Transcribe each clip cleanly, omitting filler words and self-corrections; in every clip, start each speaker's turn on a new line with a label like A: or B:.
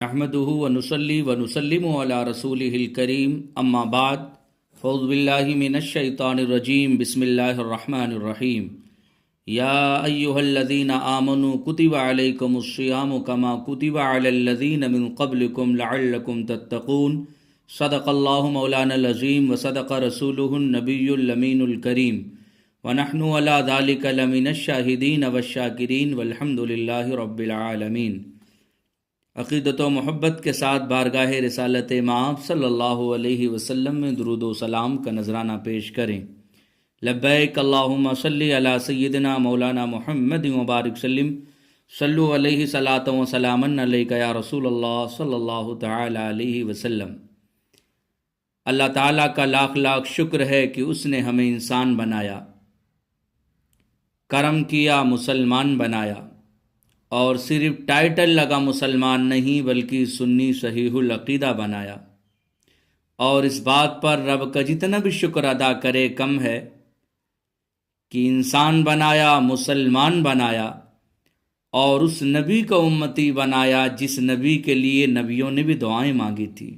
A: نحمده ونصلي ونسلم على رسوله الكريم اما بعد فاعوذ بالله من الشيطان الرجيم بسم الله الرحمن الرحيم يا ايها الذين آمنوا كتب عليكم الصيام كما كتب على الذين من قبلكم لعلكم تتقون صدق الله مولانا العظيم وصدق رسوله النبي الأمين الكريم ونحن على ذلك لمن الشاهدين والشاكرين والحمد لله رب العالمين۔ عقیدت و محبت کے ساتھ بارگاہ رسالت مآب صلی اللہ علیہ وسلم میں درود و سلام کا نذرانہ پیش کریں۔ لبیک اللہم صلی علی سیدنا مولانا محمد مبارک سلم صلو علیہ صلاۃ و سلاما علیک یا رسول اللہ صلی اللہ تعالی علیہ وسلم۔ اللہ تعالیٰ کا لاکھ لاکھ شکر ہے کہ اس نے ہمیں انسان بنایا، کرم کیا، مسلمان بنایا، اور صرف ٹائٹل لگا مسلمان نہیں بلکہ سنی صحیح العقیدہ بنایا۔ اور اس بات پر رب کا جتنا بھی شکر ادا کرے کم ہے کہ انسان بنایا، مسلمان بنایا، اور اس نبی کا امتی بنایا جس نبی کے لیے نبیوں نے بھی دعائیں مانگی تھی۔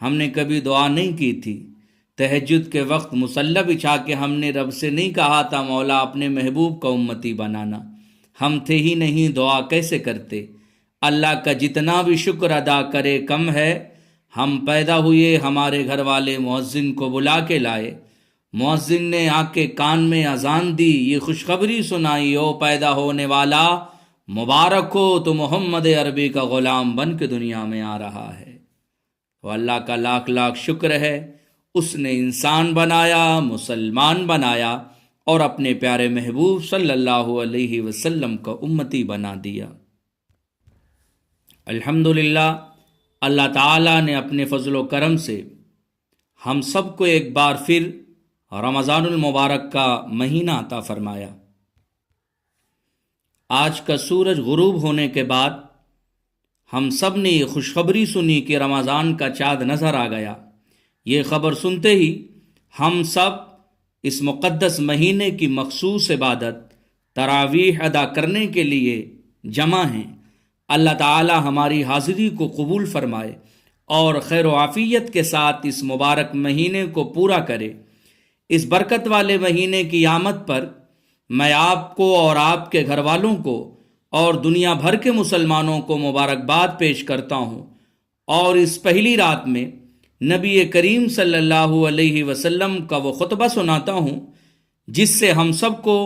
A: ہم نے کبھی دعا نہیں کی تھی، تہجد کے وقت مصلی بچھا کے ہم نے رب سے نہیں کہا تھا مولا اپنے محبوب کا امتی بنانا، ہم تھے ہی نہیں، دعا کیسے کرتے؟ اللہ کا جتنا بھی شکر ادا کرے کم ہے۔ ہم پیدا ہوئے، ہمارے گھر والے مؤذن کو بلا کے لائے، مؤذن نے آ کے کان میں اذان دی، یہ خوشخبری سنائی، او پیدا ہونے والا مبارک ہو، تو محمد عربی کا غلام بن کے دنیا میں آ رہا ہے۔ وہ اللہ کا لاکھ لاکھ شکر ہے، اس نے انسان بنایا، مسلمان بنایا، اور اپنے پیارے محبوب صلی اللہ علیہ وسلم کا امتی بنا دیا۔ الحمدللہ، اللہ تعالیٰ نے اپنے فضل و کرم سے ہم سب کو ایک بار پھر رمضان المبارک کا مہینہ عطا فرمایا۔ آج کا سورج غروب ہونے کے بعد ہم سب نے یہ خوشخبری سنی کہ رمضان کا چاند نظر آ گیا۔ یہ خبر سنتے ہی ہم سب اس مقدس مہینے کی مخصوص عبادت تراویح ادا کرنے کے لیے جمع ہیں۔ اللہ تعالی ہماری حاضری کو قبول فرمائے اور خیر و عافیت کے ساتھ اس مبارک مہینے کو پورا کرے۔ اس برکت والے مہینے کی آمد پر میں آپ کو اور آپ کے گھر والوں کو اور دنیا بھر کے مسلمانوں کو مبارکباد پیش کرتا ہوں، اور اس پہلی رات میں نبی کریم صلی اللہ علیہ وسلم کا وہ خطبہ سناتا ہوں جس سے ہم سب کو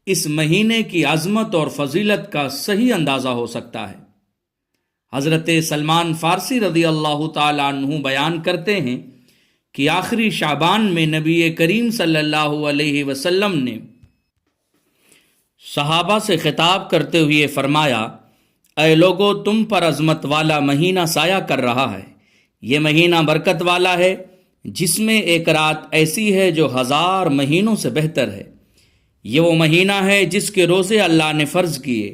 A: اس مہینے کی عظمت اور فضیلت کا صحیح اندازہ ہو سکتا ہے۔ حضرت سلمان فارسی رضی اللہ تعالیٰ عنہ بیان کرتے ہیں کہ آخری شعبان میں نبی کریم صلی اللہ علیہ وسلم نے صحابہ سے خطاب کرتے ہوئے فرمایا، اے لوگو، تم پر عظمت والا مہینہ سایہ کر رہا ہے۔ یہ مہینہ برکت والا ہے جس میں ایک رات ایسی ہے جو 1000 مہینوں سے بہتر ہے۔ یہ وہ مہینہ ہے جس کے روزے اللہ نے فرض کیے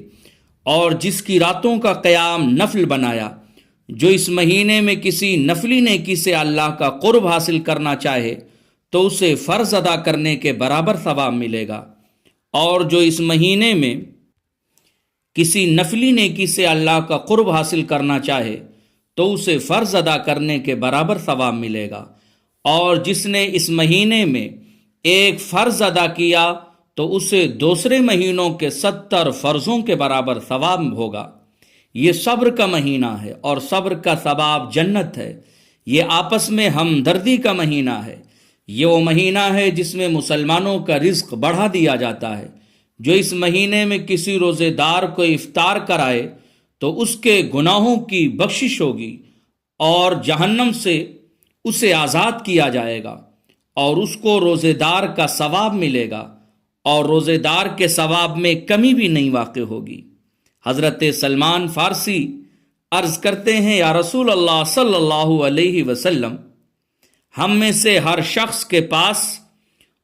A: اور جس کی راتوں کا قیام نفل بنایا۔ جو اس مہینے میں کسی نفلی نیکی سے اللہ کا قرب حاصل کرنا چاہے تو اسے فرض ادا کرنے کے برابر ثواب ملے گا، اور جو اس مہینے میں کسی نفلی نیکی سے اللہ کا قرب حاصل کرنا چاہے تو اسے فرض ادا کرنے کے برابر ثواب ملے گا، اور جس نے اس مہینے میں ایک فرض ادا کیا تو اسے دوسرے مہینوں کے 70 فرضوں کے برابر ثواب ہوگا۔ یہ صبر کا مہینہ ہے اور صبر کا ثواب جنت ہے۔ یہ آپس میں ہمدردی کا مہینہ ہے۔ یہ وہ مہینہ ہے جس میں مسلمانوں کا رزق بڑھا دیا جاتا ہے۔ جو اس مہینے میں کسی روزے دار کو افطار کرائے تو اس کے گناہوں کی بخشش ہوگی اور جہنم سے اسے آزاد کیا جائے گا، اور اس کو روزے دار کا ثواب ملے گا، اور روزے دار کے ثواب میں کمی بھی نہیں واقع ہوگی۔ حضرت سلمان فارسی عرض کرتے ہیں، یا رسول اللہ صلی اللہ علیہ وسلم، ہم میں سے ہر شخص کے پاس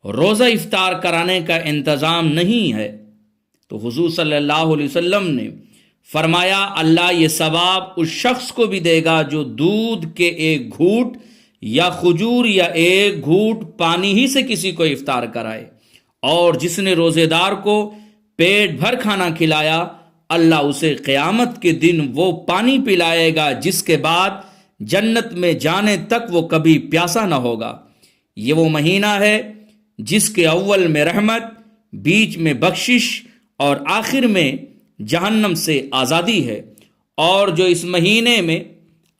A: روزہ افطار کرانے کا انتظام نہیں ہے، تو حضور صلی اللہ علیہ وسلم نے فرمایا، اللہ یہ ثواب اس شخص کو بھی دے گا جو دودھ کے ایک گھوٹ یا کھجور یا ایک گھوٹ پانی ہی سے کسی کو افطار کرائے، اور جس نے روزے دار کو پیٹ بھر کھانا کھلایا، اللہ اسے قیامت کے دن وہ پانی پلائے گا جس کے بعد جنت میں جانے تک وہ کبھی پیاسا نہ ہوگا۔ یہ وہ مہینہ ہے جس کے اول میں رحمت، بیچ میں بخشش اور آخر میں جہنم سے آزادی ہے، اور جو اس مہینے میں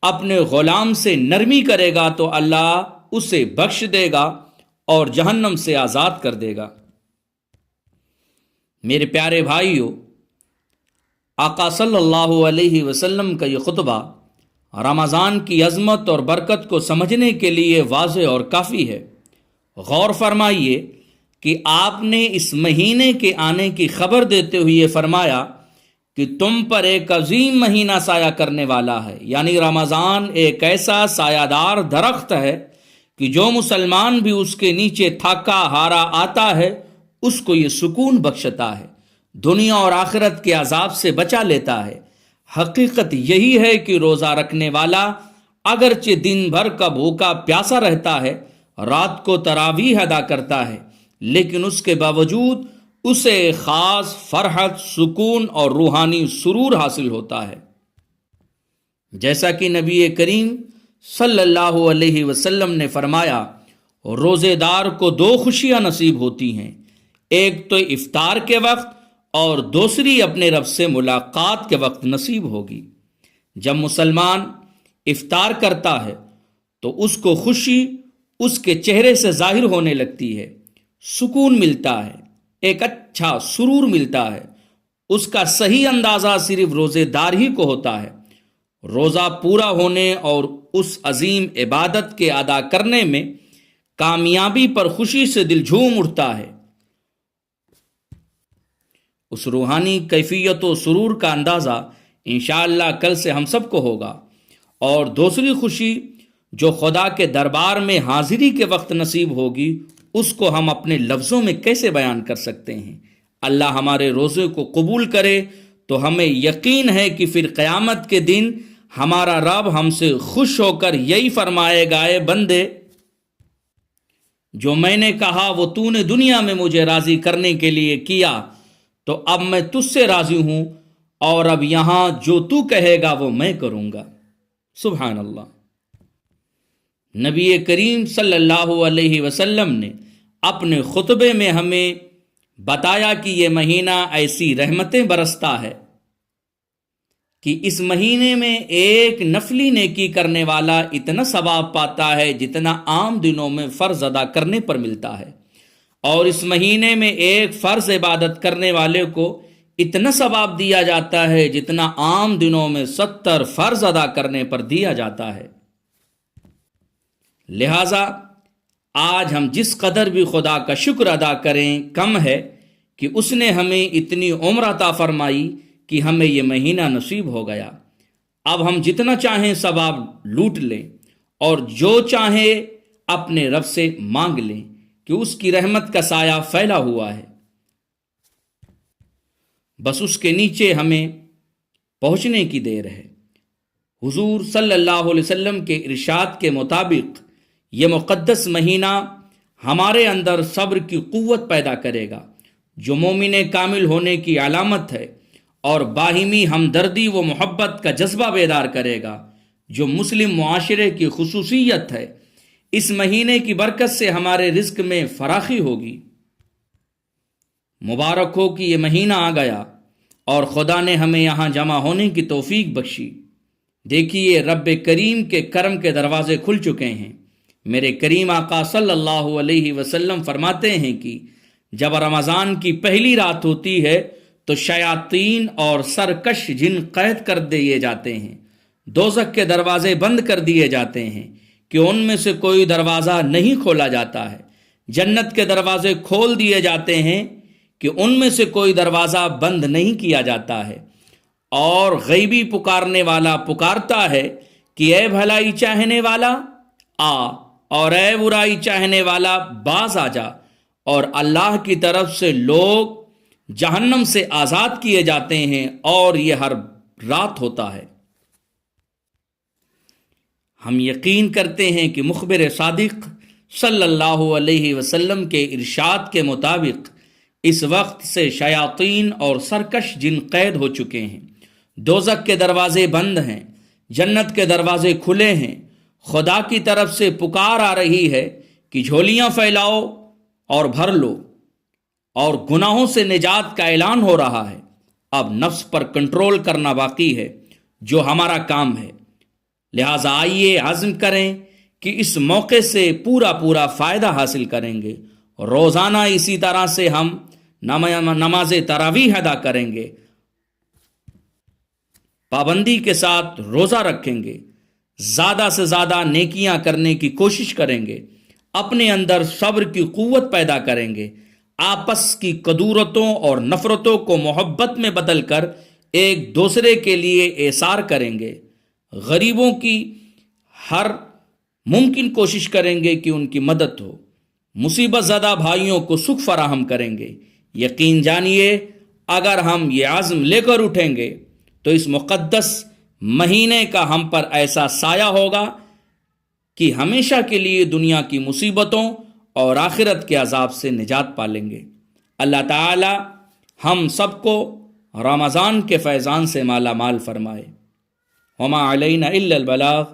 A: اپنے غلام سے نرمی کرے گا تو اللہ اسے بخش دے گا اور جہنم سے آزاد کر دے گا۔ میرے پیارے بھائیو، آقا صلی اللہ علیہ وسلم کا یہ خطبہ رمضان کی عظمت اور برکت کو سمجھنے کے لیے واضح اور کافی ہے۔ غور فرمائیے کہ آپ نے اس مہینے کے آنے کی خبر دیتے ہوئے فرمایا کہ تم پر ایک عظیم مہینہ سایہ کرنے والا ہے، یعنی رمضان ایک ایسا سایہ دار درخت ہے کہ جو مسلمان بھی اس کے نیچے تھکا ہارا آتا ہے اس کو یہ سکون بخشتا ہے، دنیا اور آخرت کے عذاب سے بچا لیتا ہے۔ حقیقت یہی ہے کہ روزہ رکھنے والا اگرچہ دن بھر کا بھوکا پیاسا رہتا ہے، رات کو تراویح ادا کرتا ہے، لیکن اس کے باوجود اسے خاص فرحت، سکون اور روحانی سرور حاصل ہوتا ہے۔ جیسا کہ نبی کریم صلی اللہ علیہ وسلم نے فرمایا، روزے دار کو دو خوشیاں نصیب ہوتی ہیں، ایک تو افطار کے وقت اور دوسری اپنے رب سے ملاقات کے وقت نصیب ہوگی۔ جب مسلمان افطار کرتا ہے تو اس کو خوشی اس کے چہرے سے ظاہر ہونے لگتی ہے، سکون ملتا ہے، ایک اچھا سرور ملتا ہے۔ اس کا صحیح اندازہ صرف روزے دار ہی کو ہوتا ہے۔ روزہ پورا ہونے اور اس عظیم عبادت کے ادا کرنے میں کامیابی پر خوشی سے دل جھوم اٹھتا ہے۔ اس روحانی کیفیت و سرور کا اندازہ انشاءاللہ کل سے ہم سب کو ہوگا۔ اور دوسری خوشی جو خدا کے دربار میں حاضری کے وقت نصیب ہوگی، اس کو ہم اپنے لفظوں میں کیسے بیان کر سکتے ہیں؟ اللہ ہمارے روزے کو قبول کرے تو ہمیں یقین ہے کہ پھر قیامت کے دن ہمارا رب ہم سے خوش ہو کر یہی فرمائے گا، اے بندے، جو میں نے کہا وہ تو نے دنیا میں مجھے راضی کرنے کے لیے کیا، تو اب میں تجھ سے راضی ہوں، اور اب یہاں جو تو کہے گا وہ میں کروں گا۔ سبحان اللہ۔ نبی کریم صلی اللہ علیہ وسلم نے اپنے خطبے میں ہمیں بتایا کہ یہ مہینہ ایسی رحمتیں برستا ہے کہ اس مہینے میں ایک نفلی نیکی کرنے والا اتنا ثواب پاتا ہے جتنا عام دنوں میں فرض ادا کرنے پر ملتا ہے، اور اس مہینے میں ایک فرض عبادت کرنے والے کو اتنا ثواب دیا جاتا ہے جتنا عام دنوں میں 70 فرض ادا کرنے پر دیا جاتا ہے۔ لہٰذا آج ہم جس قدر بھی خدا کا شکر ادا کریں کم ہے کہ اس نے ہمیں اتنی عمر عطا فرمائی کہ ہمیں یہ مہینہ نصیب ہو گیا۔ اب ہم جتنا چاہیں ثواب لوٹ لیں اور جو چاہیں اپنے رب سے مانگ لیں کہ اس کی رحمت کا سایہ پھیلا ہوا ہے، بس اس کے نیچے ہمیں پہنچنے کی دیر ہے۔ حضور صلی اللہ علیہ وسلم کے ارشاد کے مطابق یہ مقدس مہینہ ہمارے اندر صبر کی قوت پیدا کرے گا، جو مومن کامل ہونے کی علامت ہے، اور باہمی ہمدردی و محبت کا جذبہ بیدار کرے گا، جو مسلم معاشرے کی خصوصیت ہے۔ اس مہینے کی برکت سے ہمارے رزق میں فراخی ہوگی۔ مبارک ہو کہ یہ مہینہ آ گیا اور خدا نے ہمیں یہاں جمع ہونے کی توفیق بخشی۔ دیکھیے رب کریم کے کرم کے دروازے کھل چکے ہیں۔ میرے کریم آقا صلی اللہ علیہ وسلم فرماتے ہیں کہ جب رمضان کی پہلی رات ہوتی ہے تو شیاطین اور سرکش جن قید کر دیے جاتے ہیں، دوزخ کے دروازے بند کر دیے جاتے ہیں کہ ان میں سے کوئی دروازہ نہیں کھولا جاتا ہے، جنت کے دروازے کھول دیے جاتے ہیں کہ ان میں سے کوئی دروازہ بند نہیں کیا جاتا ہے، اور غیبی پکارنے والا پکارتا ہے کہ اے بھلائی چاہنے والا آ، اور اے برائی چاہنے والا باز آ جا، اور اللہ کی طرف سے لوگ جہنم سے آزاد کیے جاتے ہیں، اور یہ ہر رات ہوتا ہے۔ ہم یقین کرتے ہیں کہ مخبر صادق صلی اللہ علیہ وسلم کے ارشاد کے مطابق اس وقت سے شیاطین اور سرکش جن قید ہو چکے ہیں، دوزخ کے دروازے بند ہیں، جنت کے دروازے کھلے ہیں، خدا کی طرف سے پکار آ رہی ہے کہ جھولیاں پھیلاؤ اور بھر لو، اور گناہوں سے نجات کا اعلان ہو رہا ہے۔ اب نفس پر کنٹرول کرنا باقی ہے، جو ہمارا کام ہے۔ لہٰذا آئیے عزم کریں کہ اس موقع سے پورا فائدہ حاصل کریں گے۔ روزانہ اسی طرح سے ہم نماز تراویح ادا کریں گے، پابندی کے ساتھ روزہ رکھیں گے، زیادہ سے زیادہ نیکیاں کرنے کی کوشش کریں گے، اپنے اندر صبر کی قوت پیدا کریں گے، آپس کی کدورتوں اور نفرتوں کو محبت میں بدل کر ایک دوسرے کے لیے ایثار کریں گے، غریبوں کی ہر ممکن کوشش کریں گے کہ ان کی مدد ہو، مصیبت زدہ بھائیوں کو سکھ فراہم کریں گے۔ یقین جانیے اگر ہم یہ عزم لے کر اٹھیں گے تو اس مقدس مہینے کا ہم پر ایسا سایہ ہوگا کہ ہمیشہ کے لیے دنیا کی مصیبتوں اور آخرت کے عذاب سے نجات پالیں گے۔ اللہ تعالی ہم سب کو رمضان کے فیضان سے مالا مال فرمائے۔ وما علینا الا البلاغ۔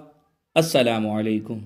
A: السلام علیکم۔